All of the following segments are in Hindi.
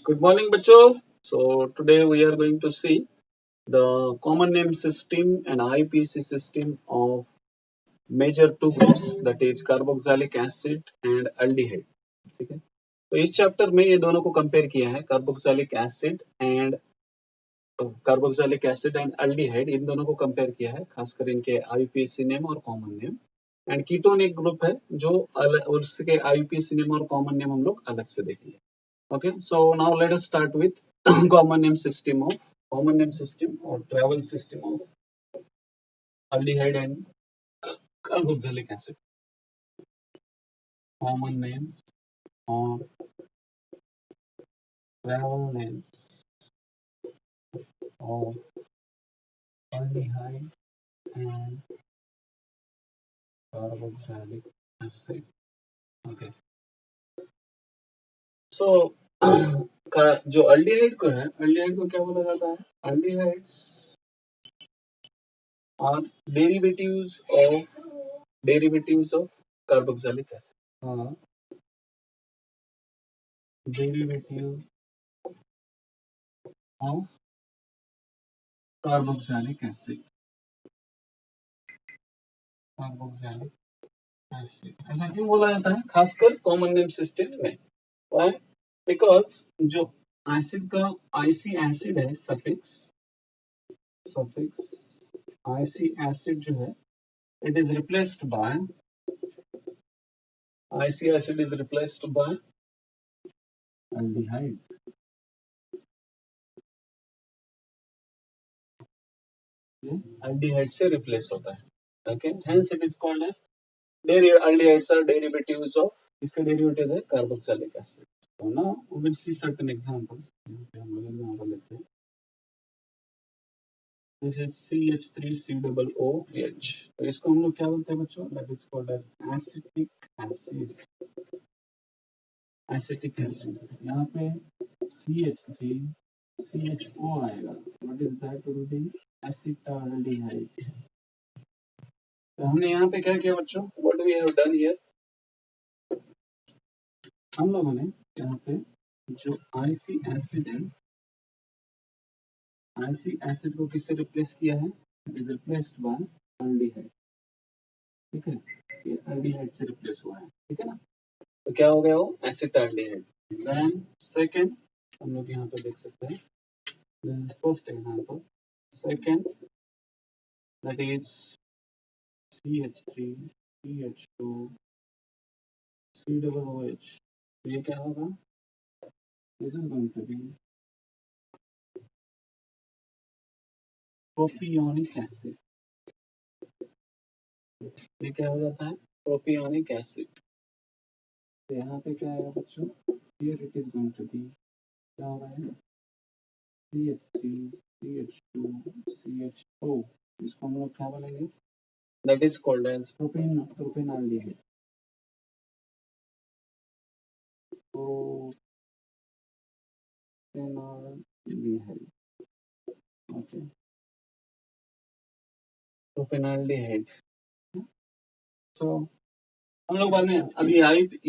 Good morning, Bacho. So today we are going to see the common name system and IPC system of major two groups, that is carboxylic acid and aldehyde. ठीक है, तो इस चैप्टर में ये दोनों को कंपेयर किया है, कार्बोक्सिलिक एसिड एंड अल्डिहाइड, इन दोनों को कंपेयर किया है, खासकर इनके आईपीएसी नेम और कॉमन नेम। एंड कीटोन एक ग्रुप है जो उसके आईपीएसी नेम और कॉमन नेम हम लोग अलग से देखेंगे। Okay, so now let us start with common name system or travel system of aldehyde and carboxylic acid. Common names or travel names of aldehyde and carboxylic acid. Okay, so जो aldehyde को है, aldehyde को क्या बोला जाता है? Aldehydes are derivatives of carboxylic acid. Derivative of carboxylic acid. ऐसा क्यों बोला जाता है, खासकर कॉमन नेम सिस्टम में? Why? Because जो एसिड का आईसी एसिड है, सफिक्स आईसी एसिड जो है, it is replaced by aldehyde. aldehyde से रिप्लेस होता है. Okay, hence it is called as aldehydes are derivatives of, इसका डेरिवेटिव है carboxylic acid. So now we will see certain examples. हम लोग एग्जांपल लेते हैं. This is CH3COOH. तो इसको हम लोग क्या बोलते हैं बच्चों? That is called as acetic acid. यहाँ पे CH3CHO आएगा. What is that? Will be acetaldehyde. तो हमने यहाँ पे क्या किया बच्चों? What we have done here? हम लोगों ने यहाँ पे जो आईसी एसिड है, आईसी एसिड को किससे रिप्लेस किया है? It is replaced by aldehyde. ठीक है, ये एल्डिहाइड से रिप्लेस हुआ है. ठीक है ना, तो क्या हो गया वो? एसिटाल्डिहाइड. देन सेकंड हम लोग यहाँ पे देख सकते हैं, this is first example. Second that is CH3 CH2 COOH. ये क्या होगा? This is going to be propionic acid. ये क्या हो जाता है? Propionic acid. तो यहाँ पे क्या आएगा बच्चों? Here it is going to be क्या हो रहा है? CH3 CH2 CHO. इसको हम लोग क्या बोलेंगे? That is called as propanaldehyde. Okay. Propanaldehyde. So हम लोग बाद में अभी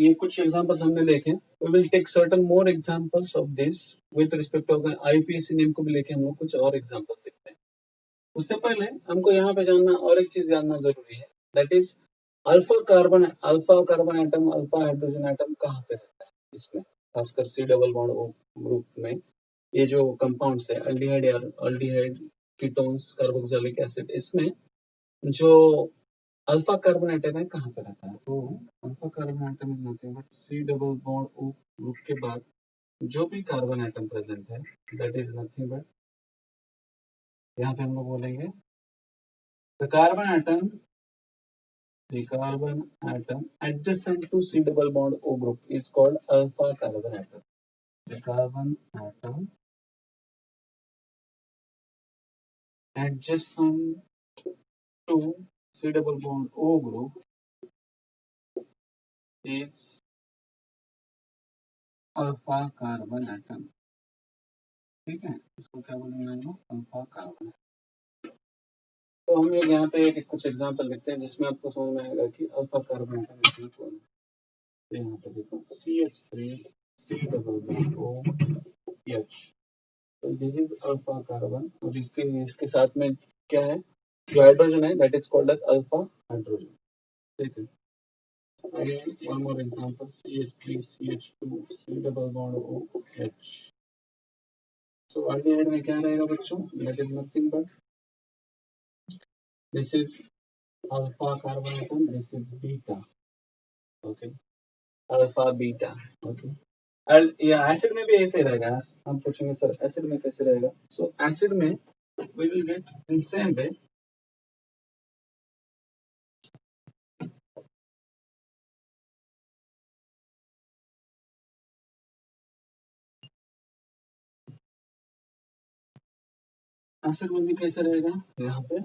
ये कुछ एग्जांपल्स हमने देखे. We will take certain more examples of this with respect to IPC name को भी लेके हम लोग कुछ और एग्जांपल्स देखते हैं. उससे पहले हमको यहाँ पे जानना और एक चीज जानना जरूरी है. That is alpha carbon atom, alpha hydrogen atom कहाँ पे रहता है? इसमें खासकर C double bond O group में ये जो कंपाउंड्स है, अल्डिहाइड कीटोन्स, कार्बोक्सिलिक एसिड, इसमें जो अल्फा कार्बन एटम है कहाँ पे रहता है? तो alpha carbon atom is nothing but C double bond O group के बाद जो भी कार्बन एटम प्रेजेंट है, दैट इज नथिंग बट, यहाँ पे हम लोग बोलेंगे the carbon atom adjacent to C double bond O group is called alpha carbon atom. The carbon atom adjacent to C double bond O group is alpha carbon atom. ठीक है, इसको क्या बोलेंगे हम लोग? Alpha carbon. तो हम लोग यहाँ पे कुछ एग्जांपल लिखते हैं जिसमें आपको समझ में आएगा कि अल्फा कार्बन एटम कौन है. यहाँ पे देखो CH3 C double bond O CH। तो दिस इज अल्फा कार्बन और इसके साथ में क्या है, जो हाइड्रोजन है that is called as alpha hydrogen. ठीक है। One more example, CH3, CH2, C double bond OH। So aldehyde में क्या रहेगा बच्चों, that is nothing but this is alpha carbon atom, this is beta, okay, alpha beta, okay। या एसिड में भी ऐसे रहेगा, हम पूछेंगे सर एसिड में कैसे रहेगा। सो एसिड में we will get in same way, acid में भी कैसे रहेगा, यहाँ पे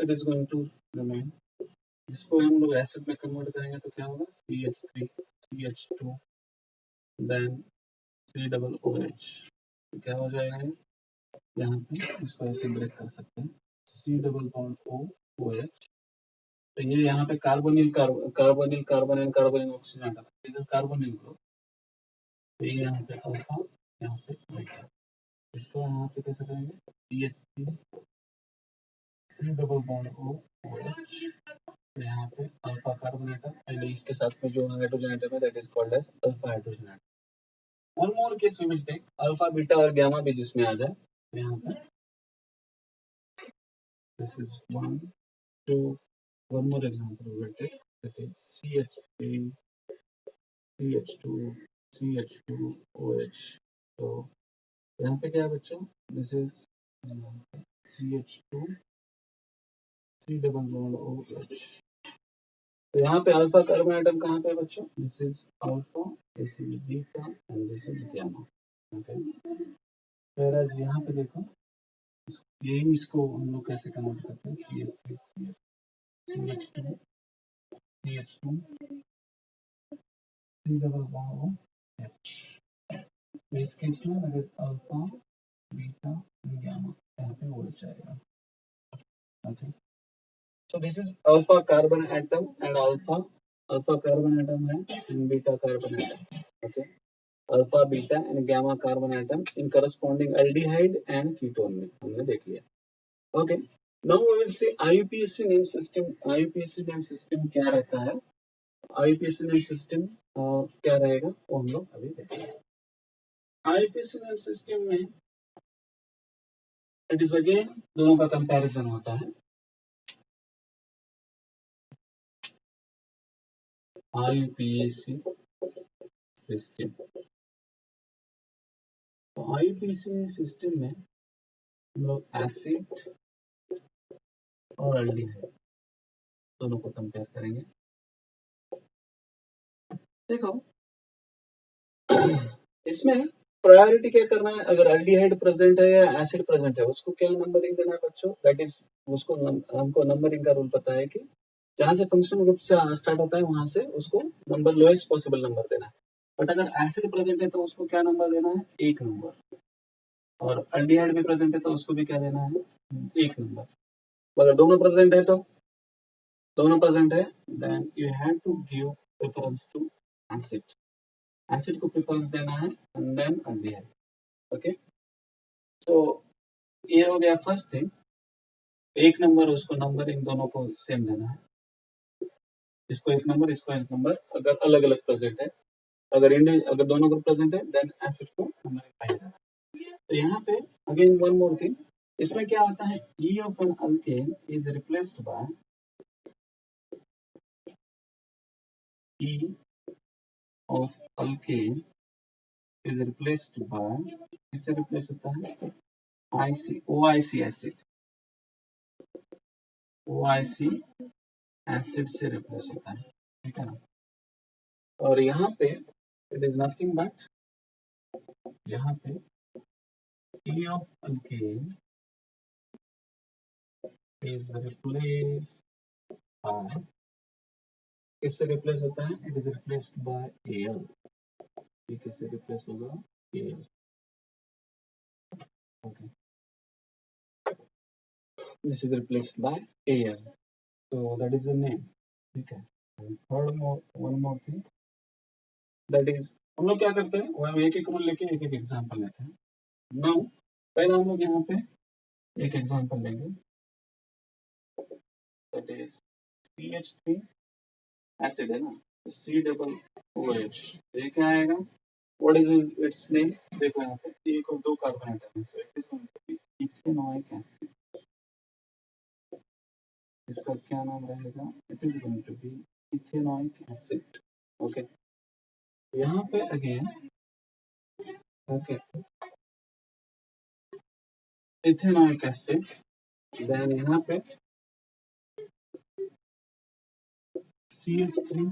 it is going to remain, इसको हम लोग एसिड में कन्वर्ट करेंगे तो क्या होगा, CH3, CH2, then C double OH, तो क्या हो जाएगा ये, यहाँ पे इसको ऐसे ब्रेक कर सकते हैं, C डबल बॉन्ड OH। तो ये यहाँ पे carbonyl carbon and carbonyl oxygen, this is carbonyl group. तो ये यहाँ पे अल्फा, यहाँ पे बीटा, इसको यहाँ पे कैसे करेंगे, CH3, C double bond OH, यहाँ पे अल्फा कार्बन एटम एंड इसके साथ में जो हाइड्रोजन एटम है that is called as alpha hydrogen atom. One more case we will take alpha beta और गामा भी जिसमें आ जाए, यहाँ पे this is 1 2, one more example we will take, that is CH3, CH2, CH2OH। तो यहाँ पे क्या है बच्चों, this is CH2, C double bond OH। तो यहाँ पे अल्फा कार्बन एटम कहाँ पे है बच्चों, this is alpha, this is beta and this is gamma, okay. whereas यहाँ पे देखो यही इसको हम लोग कैसे कन्वर्ट करते हैं, CH3, CH2, CH2, C double bond OH। इस केस में that is alpha beta gamma, यहाँ पे OH आएगा, okay. So this is alpha carbon atom and alpha carbon atom है and beta carbon atom, okay। alpha beta and gamma carbon atom in corresponding aldehyde and ketone में हमने देख लिया, okay। Now we will see IUPAC name system। IUPAC name system क्या रहता है, IUPAC name system क्या रहेगा वो हम लोग अभी देखेंगे। IUPAC name system में it is again दोनों का कंपैरिजन होता है। IUPAC सिस्टम, तो IUPAC सिस्टम में हम लोग एसिड और एल्डिहाइड दोनों को कंपेयर करेंगे। देखो इसमें प्रायोरिटी क्या करना है, अगर एल्डिहाइड प्रेजेंट है या एसिड प्रेजेंट है उसको क्या नंबरिंग देना है बच्चों, दैट इज उसको हमको नंबरिंग का रूल पता है कि जहां से फंक्शन ग्रुप से स्टार्ट होता है वहां से उसको नंबर लोएस्ट पॉसिबल नंबर देना है। बट अगर एसिड प्रेजेंट है तो उसको क्या नंबर देना है, एक नंबर, और एल्डिहाइड भी प्रेजेंट है तो उसको भी क्या देना है, एक नंबर। अगर दोनों प्रेजेंट है then you have to give preference to acid, acid को प्रेफरेंस देना है एंड देन एल्डिहाइड, ओके। तो ये हो गया फर्स्ट थिंग, एक नंबर उसको नंबर इन दोनों को सेम देना है, इसको एक नंबर इसको एक नंबर, अगर अलग अलग प्रेजेंट है, अगर दोनों ग्रुप प्रेजेंट है देन एसिड को नंबर फाइव देना है। तो यहाँ पे अगेन वन मोर थिंग, इसमें क्या होता है, E of an alkane is replaced by E of alkane is replaced by, किससे रिप्लेस होता है, OIC एसिड, OIC एसिड से रिप्लेस होता है, ठीक है ना। और यहाँ पे इट इज नथिंग बट, यहाँ पे E of alkane is replaced by, किससे रिप्लेस होता है, it is replaced by Al, ये किससे रिप्लेस होगा, Al, okay, this is replaced by Al, so that is the name, ठीक है। Third one more thing, that is हम लोग क्या करते हैं, एक एक रूल लेके एक एक एग्जांपल लेते हैं। नाउ पहले हम लोग यहाँ पे एक एग्जांपल लेंगे, दैट इज CH3 एसिड है ना, C डबल OH, ये क्या आएगा, व्हाट इज इट्स नेम, देखो यहाँ पे एक और दो कार्बन एटम है, so it is going to be ethanoic acid, इसका क्या नाम रहेगा, it is going to be ethanoic acid. Okay, यहाँ पे again, okay, ethanoic acid, then यहाँ पे CH3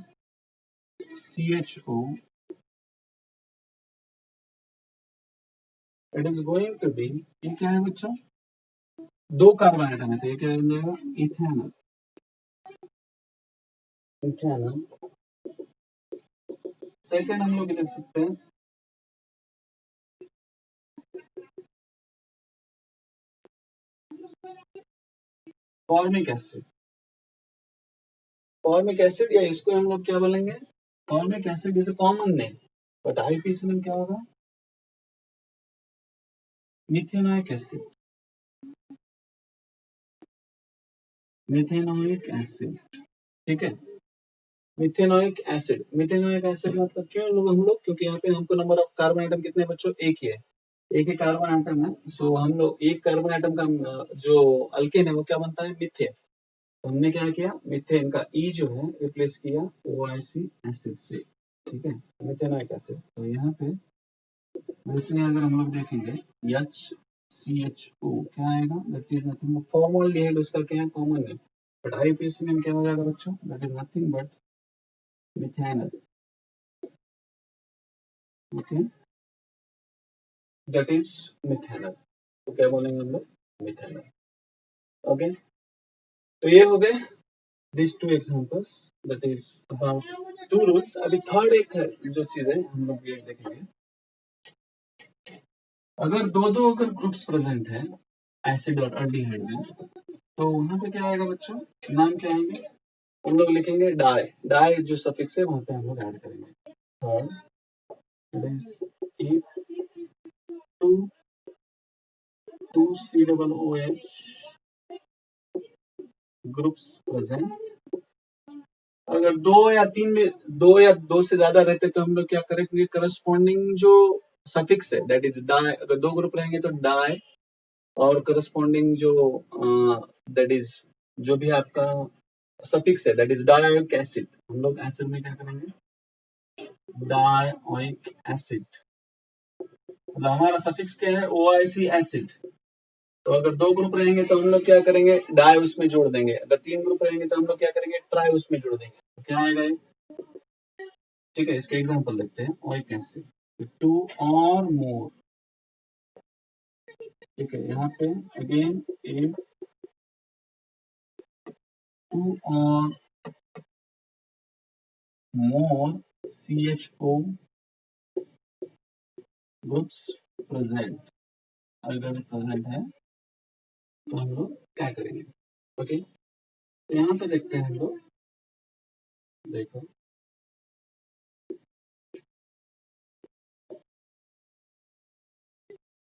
CHO, it is going to be, ये क्या है बच्चों, दो कार्बन आइटम है तो ये क्या बन जाएगा, इथेनॉल, इथेनॉल। सेकंड हम लोग लिख सकते हैं फॉर्मिक एसिड, फॉर्मिक एसिड, या इसको हम लोग क्या बोलेंगे, formic acid is a common name, but IPC में क्या होगा, मिथेनोइक एसिड, मिथेनोइक एसिड, ठीक है, मिथेनोइक एसिड, मिथेनोइक एसिड मतलब क्यों लोग हम लोग, क्योंकि यहाँ पे हमको नंबर ऑफ कार्बन आइटम कितने बच्चों, एक ही है, एक ही कार्बन आइटम है, सो हम लोग एक कार्बन आइटम का जो अल्केन है वो क्या बनता है, मिथेन, तो हमने क्या किया, मिथेन का ई जो है रिप्लेस किया OIC एसिड से, ठीक है, मिथेनोइक एसिड। तो यहाँ पे वैसे अगर हम लोग देखेंगे HCHO क्या आएगा, दैट इज नथिंग, फॉर्मल्डिहाइड उसका क्या है, common name, but IPC name क्या हो जाएगा बच्चों, that is nothing but methanol, okay, that is methanol, तो क्या बोलेंगे हम लोग, मिथेनॉल, ओके। तो ये हो गए these two examples, that is about two rules। अभी थर्ड एक जो चीज है हम लोग ये देखेंगे, अगर दो दो अगर ग्रुप्स प्रेजेंट है एसिड और अल्डिहाइड में, तो वहां पे क्या आएगा बच्चों, नाम क्या आएंगे, हम लोग लिखेंगे डाई, डाई जो सफिक्स है वहां पे हम लोग ऐड करेंगे, third that is if two C double OH groups present, अगर दो या तीन में, दो या दो से ज्यादा रहते तो हम लोग क्या करेंगे, करस्पॉन्डिंग जो सफिक्स है दैट इज डाई, अगर दो ग्रुप रहेंगे तो डाई, और करस्पॉन्डिंग जो दैट इज जो भी आपका सफिक्स है दैट इज डायोइक एसिड, हम लोग एसिड में क्या करेंगे, डायोइक एसिड, मतलब हमारा सफिक्स क्या है, OIC एसिड, तो अगर दो ग्रुप रहेंगे तो हम लोग क्या करेंगे, डाई उसमें जोड़ देंगे, अगर तीन ग्रुप रहेंगे तो हम लोग क्या करेंगे, ट्राई उसमें जोड़ देंगे, तो क्या आएगा ये, ठीक है, इसके एग्जांपल देखते हैं, ओइक एसिड, टू और मोर, ठीक है, यहाँ पे अगेन ए टू और मोर CHO ग्रुप्स प्रेजेंट, अगर प्रेजेंट है तो हम लोग क्या करेंगे, ओके, तो यहाँ पे देखते हैं हम लोग, देखो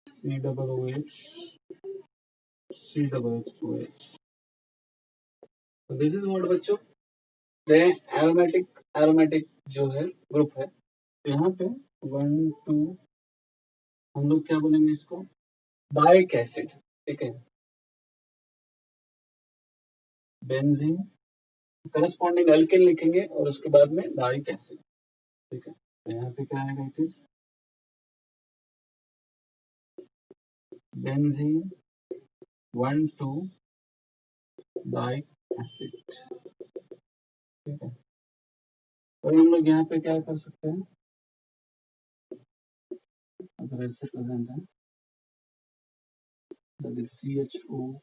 C double OH C double OH, this is what बच्चों, एरोमेटिक, एरोमेटिक जो है ग्रुप है, तो यहाँ पे 1 2 हम लोग क्या बोलेंगे इसको, डाइक एसिड, ठीक है, बेंजीन, करस्पॉन्डिंग अल्केन लिखेंगे और उसके बाद में डाइक एसिड, ठीक है, तो यहाँ पे क्या आएगा, it is benzene 1 2 dioic acid, ठीक है, और हम लोग यहाँ पे क्या कर सकते हैं, अगर ऐसे प्रेजेंट है दैट इज CHO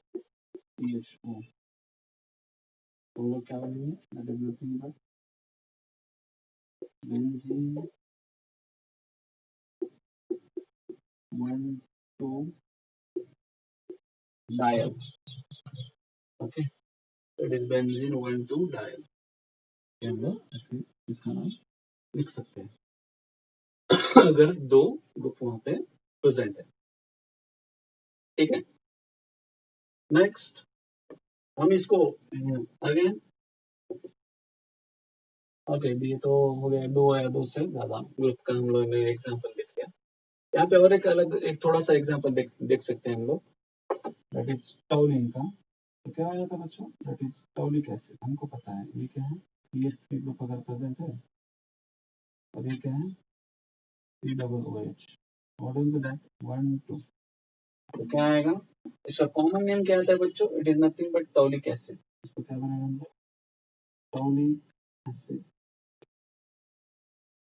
हम लोग क्या बोलेंगे, that is nothing but benzene 1 2 dial, okay, that is benzene 1 2 dial, हम लोग ऐसे इसका नाम लिख सकते हैं अगर दो ग्रुप वहां पे प्रेजेंट है। ठीक है। नेक्स्ट हम इसको अगेन, ओके ये तो हो गया, दो या दो से ज्यादा ग्रुप का हम लोग ने एग्जांपल लिख लिया। यहाँ पे और एक अलग एक थोड़ा सा एग्जांपल देख सकते हैं हम लोग, दैट इज टॉलिन का। तो क्या आया था बच्चों, दैट इज टॉलिक एसिड, हमको पता है ये क्या है, CH3 ग्रुप अगर प्रेजेंट है और ये क्या है, COOH, what will be that, 1 2। तो क्या आएगा, इसका कॉमन नेम क्या आता है बच्चों, it is nothing but toluic acid. इसको क्या बनाएगा हम लोग, टॉलिक एसिड।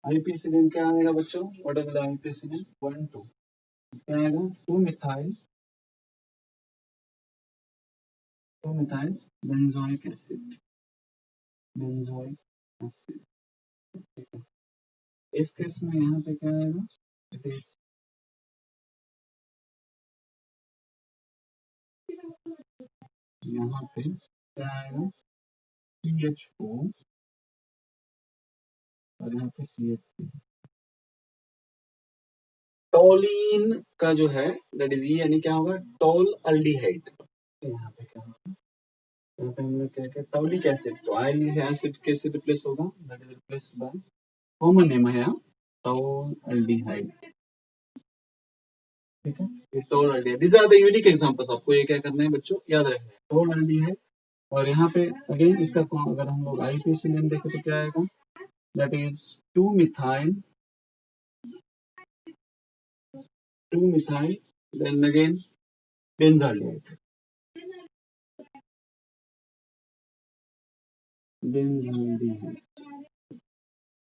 आईपीसी नेम क्या आएगा बच्चों, what is the IPC name, 1 2। क्या आएगा, 2 methyl, 2 methyl benzoic acid, benzoic acid. ठीक है, इस केस में यहाँ पे क्या आएगा, इट इज यहाँ पे क्या आएगा, CH4 और यहाँ पे CH3। टोलिन का जो है दैट इज ये, यानी क्या होगा, टोल अल्डिहाइड। यहाँ पे क्या होगा, यहाँ पे हम लोग क्या क्या, टॉलिक एसिड, तो आयल एसिड कैसे रिप्लेस होगा, that is replace by, common name है यहाँ टोल अल्डिहाइड। ठीक है, ये tolualdehyde, this are the unique examples, आपको ये क्या करना है बच्चों, याद रखना है, टोल अल्डिहाइड। और यहाँ पे अगेन इसका अगर हम लोग आईपीसी नेम देखें तो क्या आएगा, that is 2 methyl, 2 methyl then again benzaldehyde, benzaldehyde.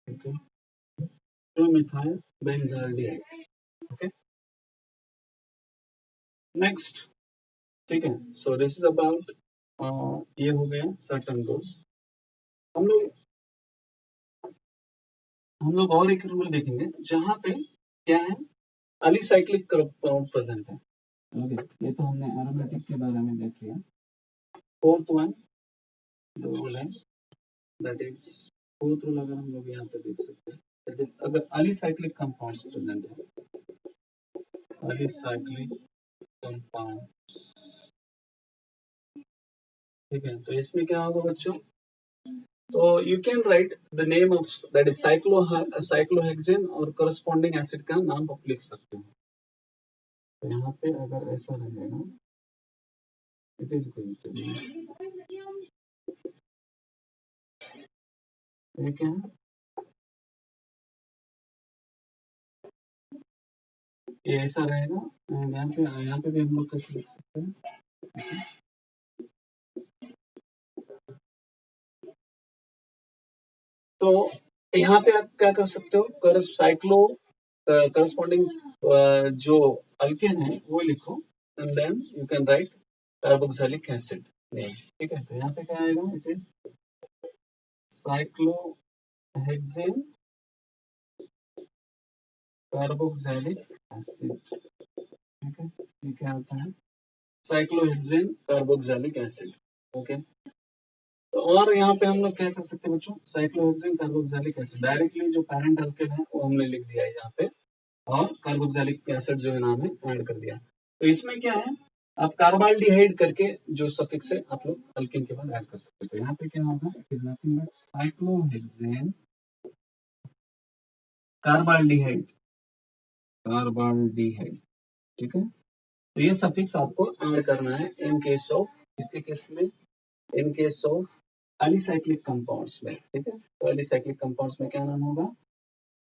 ठीक है, 2 मिथाइल बेंजाल्डिहाइड। Okay, next. ठीक है, सो दिस इज अबाउट, ये हो गया सर्टन रूल्स। हम लोग और एक रूल देखेंगे जहां पे क्या है, अलीसाइक्लिक कंपाउंड प्रेजेंट है। ओके, ये तो हमने एरोमेटिक के बारे में देख लिया। फोर्थ वन जो रूल है, दैट इज फोर्थ रूल, अगर हम लोग यहाँ पे देख सकते हैं, दैट इज अगर अलीसाइक्लिक कंपाउंड्स प्रेजेंट है, अलीसाइक्लिक कंपाउंड, ठीक है, तो इसमें क्या होगा बच्चों, तो you can right the name of that is cyclohexane और करस्पॉन्डिंग एसिड का नाम आप लिख सकते हो। तो यहाँ पे अगर ऐसा रहेगा, it is going to be, ये क्या है, ये ऐसा रहेगा, यहाँ पे भी हम लोग कैसे लिख सकते हैं, तो यहाँ पे आप क्या कर सकते हो, करस्पॉन्डिंग जो अल्केन है वो लिखो, and then you can write carboxylic acid name. ठीक है, तो यहाँ पे क्या आएगा, it is cyclohexane carboxylic acid. ठीक है, ये क्या होता है, साइक्लोहेक्सेन कार्बोक्सिलिक एसिड। ओके, तो और यहाँ पे हम लोग क्या कर सकते हैं बच्चों, साइक्लोहेक्सेन कार्बोक्सिलिक एसिड, डायरेक्टली जो पैरेंट अल्केन है वो हमने लिख दिया है यहाँ पे, और कार्बोक्सिलिक एसिड जो है नाम है ऐड कर दिया। तो इसमें क्या है, आप कार्बाल्डिहाइड करके जो सफिक्स है आप लोग अल्केन के बाद ऐड कर सकते हैं। तो यहाँ पे क्या होगा, it is nothing but cyclohexane carbaldehyde, carbaldehyde. ठीक है, तो ये सफिक्स आपको ऐड करना है इन केस ऑफ, किसके केस में, in case of alicyclic compounds में। ठीक है, तो एलिसाइक्लिक कंपाउंड्स में क्या नाम होगा,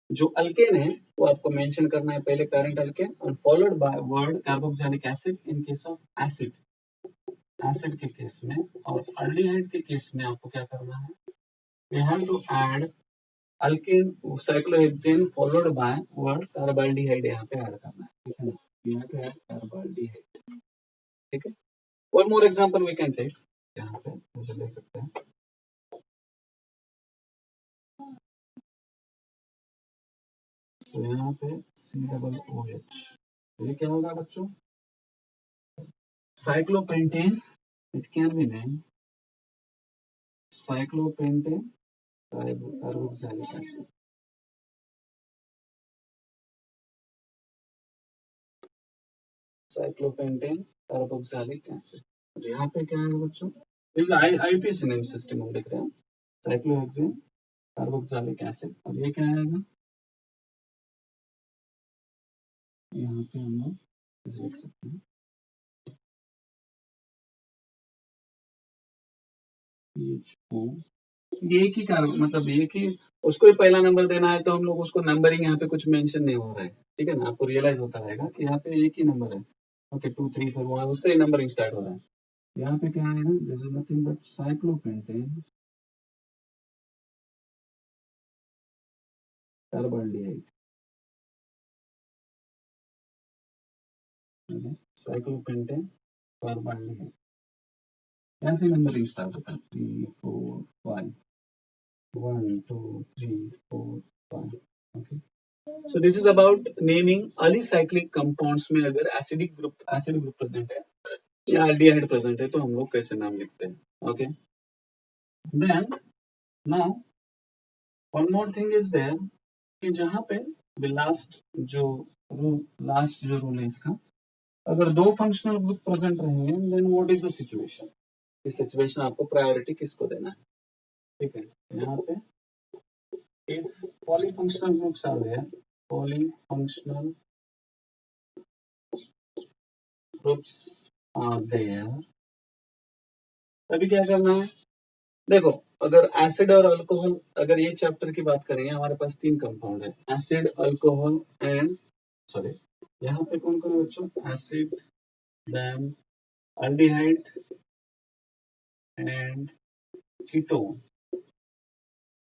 जो अल्केन है वो आपको मेंशन करना है, पहले पेरेंट अल्केन और followed by word carboxylic acid in case of acid, acid के केस में। और अल्डिहाइड के केस में आपको क्या करना है, we have to add alkane cyclohexane followed by word carbaldehyde, यहाँ पे ऐड करना है। ठीक है ना, यहाँ पे ऐड कार्बाल्डिहाइड। ठीक है, one more example we can take, यहाँ पे जैसे ले सकते हैं, तो यहाँ पे COOH, ये क्या होगा बच्चों, cyclopentane, it can be name cyclopentane carboxylic acid. Cyclopentane carboxylic acid. यहाँ पे क्या है बच्चों, इस आईपीएस नेम सिस्टम हम देख रहे हैं, साइक्लोहेक्सेन कार्बोक्सिलिक एसिड। और ये क्या आएगा, यहाँ पे हम लोग लिख सकते हैं एक ही कार्बन, मतलब एक ही, उसको ही पहला नंबर देना है तो हम लोग उसको नंबरिंग यहाँ पे कुछ मेंशन नहीं हो रहा है, ठीक है ना, आपको रियलाइज होता रहेगा कि यहाँ पे एक ही नंबर है। ओके 2 3 4 1 उससे ही नंबरिंग स्टार्ट हो रहा है। यहाँ पे क्या है ना, this is nothing but cyclopentane carbaldehyde, cyclopentane carbaldehyde, यहाँ से नंबरिंग स्टार्ट होता है 3 4 5 1 2 3 4 5। Okay, so this is about naming alicyclic compounds में अगर एसिडिक ग्रुप प्रेजेंट है या एल्डिहाइड प्रेजेंट है तो हम लोग कैसे नाम लिखते हैं। Okay, then now one more thing is there कि जहां पे लास्ट जो रूल है इसका, अगर दो फंक्शनल ग्रुप प्रेजेंट रहेंगे then what is the situation, इस सिचुएशन आपको प्रायोरिटी किसको देना है, ठीक है। यहाँ पे if polyfunctional groups are there, polyfunctional groups are there, तभी क्या करना है, देखो अगर एसिड और अल्कोहल, अगर ये चैप्टर की बात करेंगे हमारे पास 3 कंपाउंड है, एसिड अल्कोहल एंड सॉरी, यहाँ पे कौन कौन है बच्चों, acid then aldehyde and ketone,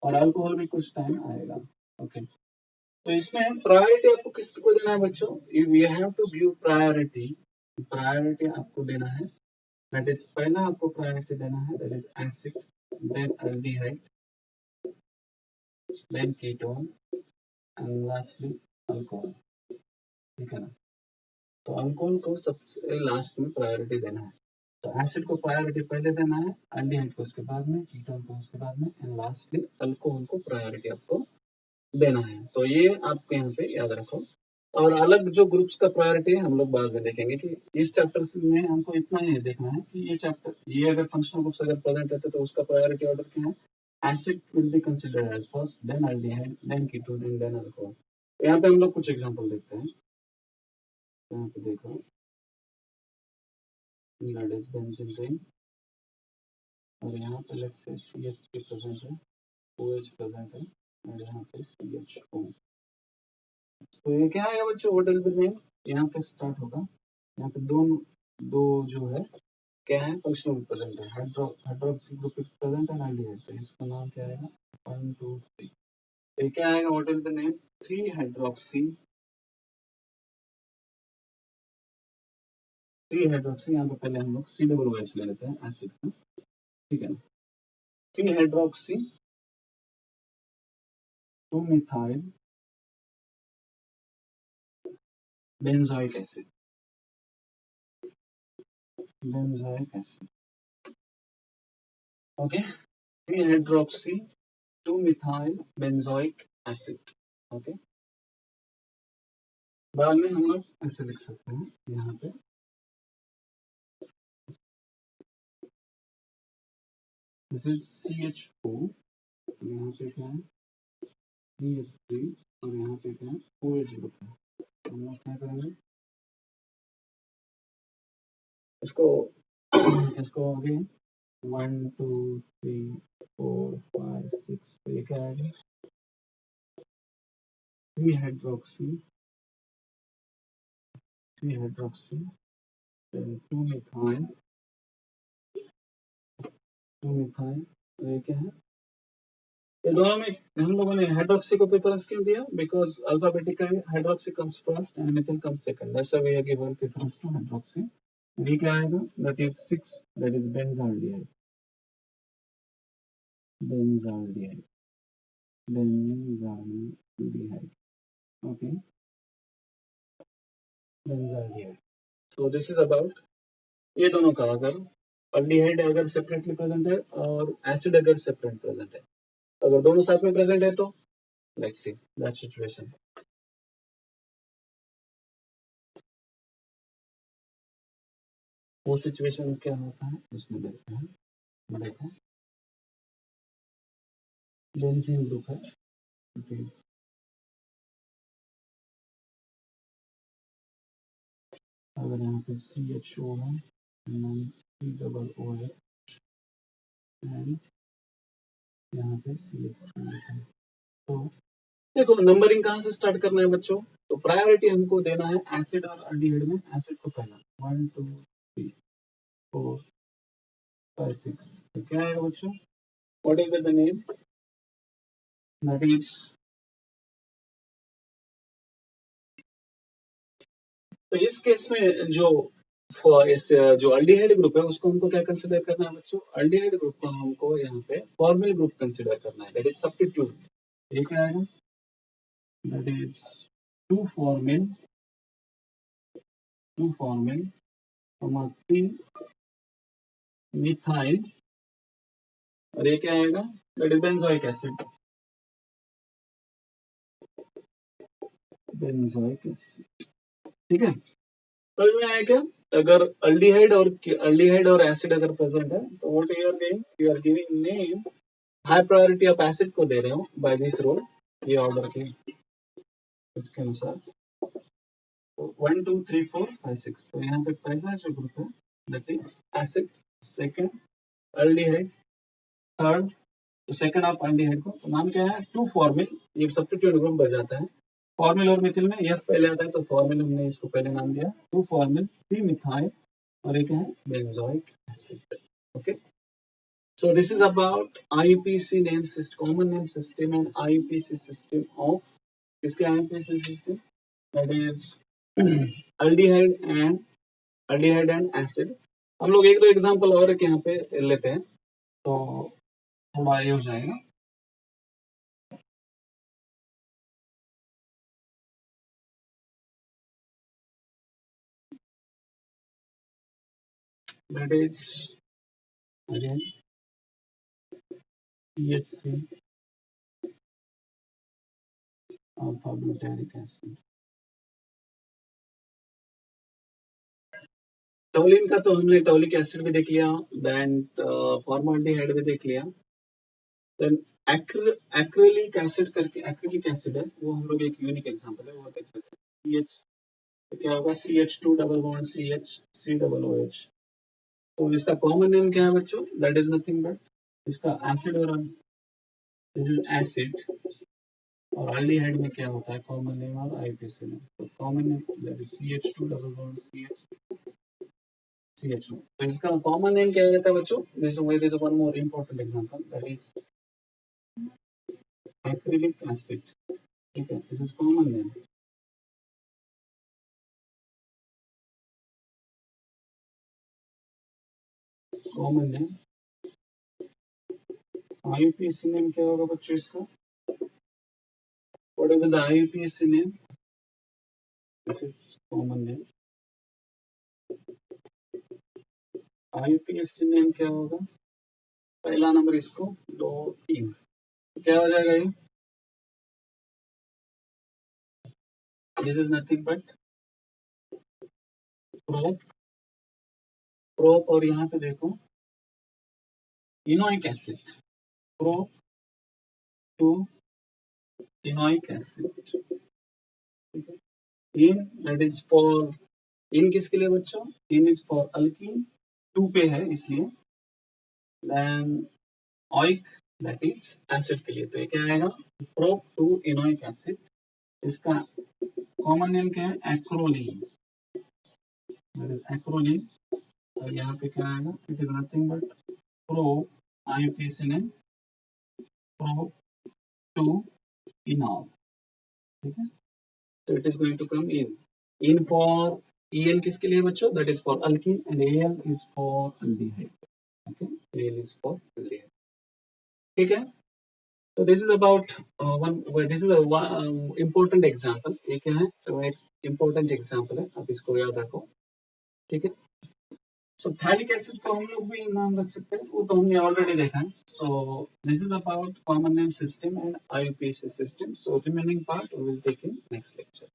और अल्कोहल भी कुछ टाइम आएगा। ओके, तो इसमें प्रायोरिटी आपको किसको देना है बच्चों, you have to give priority, priority आपको देना है, दैट इज पहला आपको प्रायोरिटी देना है, that is acid then aldehyde then ketone and lastly alcohol, ठीक है ना। तो अल्कोहल को सबसे लास्ट में प्रायोरिटी देना है, तो एसिड को प्रायोरिटी पहले देना है, एल्डिहाइड को उसके बाद में, कीटोन को उसके बाद में एंड लास्टली अल्कोहल को प्रायोरिटी आपको देना है। तो ये आपको यहाँ पे याद रखो, और अलग जो ग्रुप्स का प्रायोरिटी है हम लोग बाद में देखेंगे कि इस चैप्टर में हमको इतना ही देखना है कि ये चैप्टर, ये अगर फंक्शनल ग्रुप्स अगर प्रेजेंट रहते तो उसका प्रायोरिटी ऑर्डर क्या है, acid will be considered as first then aldehyde then ketone and then alcohol. यहाँ पे हम लोग कुछ एग्जांपल देखते हैं, यहाँ पे देखो दैट इज बेंजीन रिंग, और यहाँ पे लेट्स से CH3 प्रेजेंट है, OH प्रेजेंट है, और यहाँ पे CHO। तो ये क्या है बच्चों, व्हाट इज द नेम, यहाँ पे स्टार्ट होगा, यहाँ पे दो जो है क्या है, फंक्शनल ग्रुप प्रेजेंट है, हाइड्रोक्सी ग्रुप प्रेजेंट है एल्डिहाइड, तो इसका नाम क्या आएगा, 1 2 3, तो क्या आएगा, what is the name, 3 hydroxy, यहाँ पे पहले हम लोग COOH ले लेते हैं एसिड का, ठीक है ना, 3 hydroxy 2 methyl benzoic acid, okay, 3 hydroxy 2 methyl benzoic acid. Okay, बाद में हम लोग ऐसे लिख सकते हैं, यहाँ पे दिस इज CHO, यहाँ पे क्या है CH3, और यहाँ पे क्या है OH ग्रुप है, हम लोग क्या करेंगे इसको इसको आगे 1 2 3 4 5 6, तो ये क्या आएगा 3 हाइड्रोक्सी 2 मिथाइल तो ये क्या है, ये दोनों में हम लोगों ने हाइड्रोक्सी को प्रेफरेंस क्यों दिया, because alphabetically hydroxy comes first and methyl comes second, that's why we are given preference to hydroxy. ये क्या आएगा, that is 6, that is benzaldehyde, benzaldehyde, okay, benzaldehyde. So this is about ये दोनों का, अगर अल्डिहाइड अगर सेपरेटली प्रेजेंट है और एसिड अगर सेपरेट प्रेजेंट है, अगर दोनों साथ में प्रेजेंट है तो लेट्स सी दैट सिचुएशन। वो सिचुएशन क्या होता है इसमें देखते हैं। देखो बेंजीन ग्रुप है, अगर यहाँ पे CHO है COOH एंड यहाँ पे CH3 है। तो देखो नंबरिंग कहाँ से स्टार्ट करना है बच्चों, तो प्रायोरिटी हमको देना है एसिड और अल्डिहाइड में। एसिड को पहला 1 2 3 4 5 6, तो क्या आएगा बच्चों, what is the name, that is, तो इस केस में जो इस जो अल्डिहाइड ग्रुप है उसको हमको क्या कंसीडर करना है बच्चों, अल्डिहाइड ग्रुप को हमको यहाँ पे फॉर्मल ग्रुप कंसीडर करना है, दैट इज सब्स्टिट्यूट। ये क्या आएगा, दैट इज 2 फॉर्मिल 3 मिथाइल, और ये क्या आएगा, that is benzoic acid, benzoic acid. ठीक है, तो इसमें आया क्या, अगर अल्डिहाइड और एसिड अगर प्रेजेंट है तो what you are giving name, high priority of acid को दे रहे हो बाय दिस रूल, ये ऑर्डर के इसके अनुसार। तो 1 2 3 4 5 6, तो यहाँ पे पहला जो ग्रुप है that is acid, second aldehyde, third, तो सेकंड ऑफ अल्डिहाइड को तो नाम क्या है 2 फॉर्मिल, ये सब्स्टिट्यूट ग्रुप बन जाता है। फॉर्मिल और मिथिल में एफ पहले आता है तो फॉर्मिल हमने इसको पहले नाम दिया 2 फॉर्मिल 3 मिथाइल, और एक है benzoic acid. Okay, so this is about IUPAC name system, common name system and IUPAC system of इसके IUPAC system, that is aldehyde and acid। हम लोग एक दो एग्जांपल और यहाँ पे लेते हैं तो थोड़ा ये हो जाएगा। That is again CH3 alpha butyric acid। टॉलिन का तो हमने टॉलिक एसिड भी देख लिया, देन फॉर्माल्डिहाइड भी देख लिया, देन एक्रिलिक एसिड करके एक्रिलिक एसिड है, वो हम लोग एक यूनिक एग्जांपल है, वो देख लेते हैं। CH तो क्या होगा, CH2 double bond CH C double OH, तो इसका कॉमन नेम क्या है बच्चों, दैट इज नथिंग बट इसका एसिड, और दिस इज एसिड, और अल्डिहाइड में क्या होता है कॉमन नेम और IUPAC नेम, तो common name that is CH2 double bond CHO, तो इसका कॉमन नेम क्या रहता है बच्चों, this is one more important example, that is acrylic acid. ठीक है, this is common name, common name. IUPAC name क्या होगा बच्चों इसका, what is the IUPAC name, this is common name. IUPAC name क्या होगा, पहला नंबर इसको 2 3, क्या हो जाएगा ये, this is nothing but prop, और यहाँ पे देखो enoic acid, prop 2 enoic acid. In that is for, इन किसके लिए बच्चों, इन इज फॉर अल्कीन, 2 पे है इसलिए, then oic that is acid के लिए, तो ये क्या आएगा प्रोप 2 इनोइक एसिड। इसका कॉमन नेम क्या है एक्रोलीन, एक्रोलीन, और यहाँ पे क्या आएगा, it is nothing but prop IUPAC name prop 2 enol. ठीक है, so it is going to come in for En किसके लिए बच्चों, that is for alkene, and Al is for aldehyde। okay, Al is for aldehyde। ठीक है, so this is about this is a important example, ये क्या है, तो एक important example है, आप इसको याद रखो। ठीक है, so थैलिक एसिड को हम लोग भी नाम रख सकते हैं, वो तो हमने ऑलरेडी देखा है। so this is about common name system and IUPAC system, so remaining part we will take in next lecture।